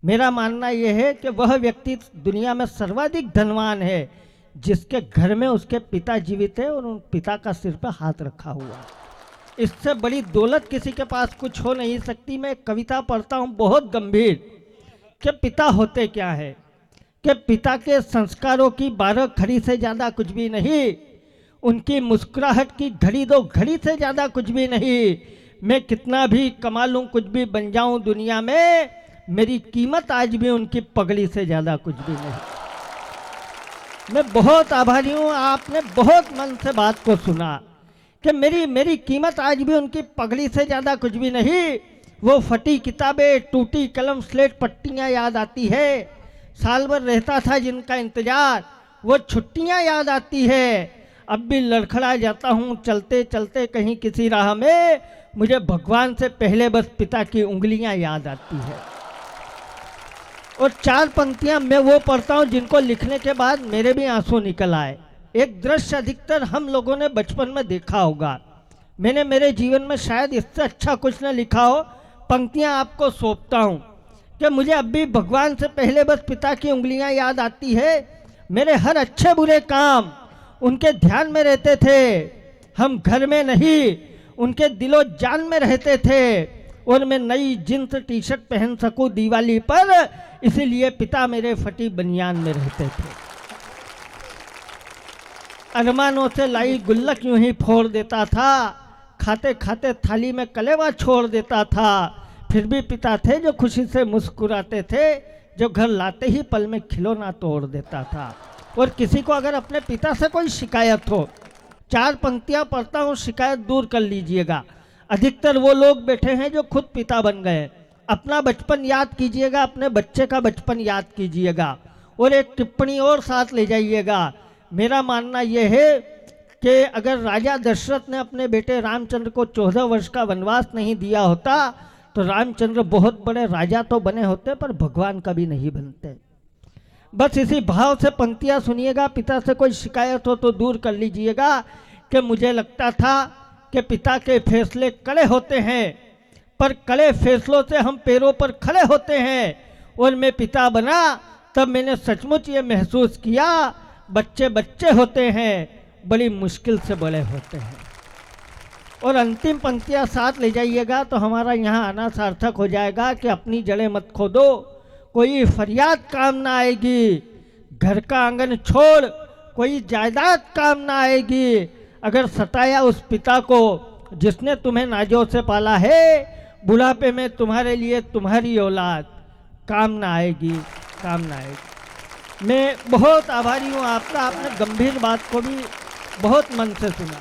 मेरा मानना यह है कि वह व्यक्ति दुनिया में सर्वाधिक धनवान है जिसके घर में उसके पिता जीवित है और उन पिता का सिर पर हाथ रखा हुआ है। इससे बड़ी दौलत किसी के पास कुछ हो नहीं सकती। मैं एक कविता पढ़ता हूँ बहुत गंभीर, कि पिता होते क्या है, कि पिता के संस्कारों की 12 घड़ी से ज़्यादा कुछ भी नहीं, उनकी मुस्कुराहट की घड़ी 2 घड़ी से ज़्यादा कुछ भी नहीं। मैं कितना भी कमा लूँ, कुछ भी बन जाऊँ दुनिया में, मेरी कीमत आज भी उनकी पगड़ी से ज़्यादा कुछ भी नहीं। मैं बहुत आभारी हूँ, आपने बहुत मन से बात को सुना कि मेरी कीमत आज भी उनकी पगड़ी से ज़्यादा कुछ भी नहीं। वो फटी किताबें, टूटी कलम, स्लेट पट्टियाँ याद आती है। साल भर रहता था जिनका इंतजार, वो छुट्टियाँ याद आती है। अब भी लड़खड़ा जाता हूँ चलते चलते कहीं किसी राह में, मुझे भगवान से पहले बस पिता की उंगलियाँ याद आती है। और 4 पंक्तियाँ मैं वो पढ़ता हूँ जिनको लिखने के बाद मेरे भी आंसू निकल आए। एक दृश्य अधिकतर हम लोगों ने बचपन में देखा होगा, मैंने मेरे जीवन में शायद इससे अच्छा कुछ न लिखा हो। पंक्तियाँ आपको सौंपता हूँ कि मुझे अब भी भगवान से पहले बस पिता की उंगलियाँ याद आती है। मेरे हर अच्छे बुरे काम उनके ध्यान में रहते थे, हम घर में नहीं उनके दिलो जान में रहते थे। और मैं नई जींस टी शर्ट पहन सकूं दिवाली पर, इसीलिए पिता मेरे फटी बनियान में रहते थे। अरमानों से लाई गुल्लक यूं ही फोड़ देता था, खाते खाते थाली में कलेवा छोड़ देता था। फिर भी पिता थे जो खुशी से मुस्कुराते थे, जो घर लाते ही पल में खिलौना तोड़ देता था। और किसी को अगर अपने पिता से कोई शिकायत हो, 4 पंक्तियां पढ़ता हूँ, शिकायत दूर कर लीजिएगा। अधिकतर वो लोग बैठे हैं जो खुद पिता बन गए। अपना बचपन याद कीजिएगा, अपने बच्चे का बचपन याद कीजिएगा, और एक टिप्पणी और साथ ले जाइएगा। मेरा मानना यह है कि अगर राजा दशरथ ने अपने बेटे रामचंद्र को 14 वर्ष का वनवास नहीं दिया होता तो रामचंद्र बहुत बड़े राजा तो बने होते, पर भगवान कभी नहीं बनते। बस इसी भाव से पंक्तियाँ सुनिएगा। पिता से कोई शिकायत हो तो दूर कर लीजिएगा कि मुझे लगता था कि पिता के फैसले कड़े होते हैं, पर कड़े फैसलों से हम पैरों पर खड़े होते हैं। और मैं पिता बना तब मैंने सचमुच ये महसूस किया, बच्चे बच्चे होते हैं, बड़ी मुश्किल से बड़े होते हैं। और अंतिम पंक्तियाँ साथ ले जाइएगा तो हमारा यहाँ आना सार्थक हो जाएगा कि अपनी जड़ें मत खोदो, कोई फरियाद काम ना आएगी। घर का आंगन छोड़ कोई जायदाद काम ना आएगी। अगर सताया उस पिता को जिसने तुम्हें नाजों से पाला है, बुढ़ापे में तुम्हारे लिए तुम्हारी औलाद काम ना आएगी, काम ना आएगी। मैं बहुत आभारी हूँ आपका, आपने गंभीर बात को भी बहुत मन से सुना।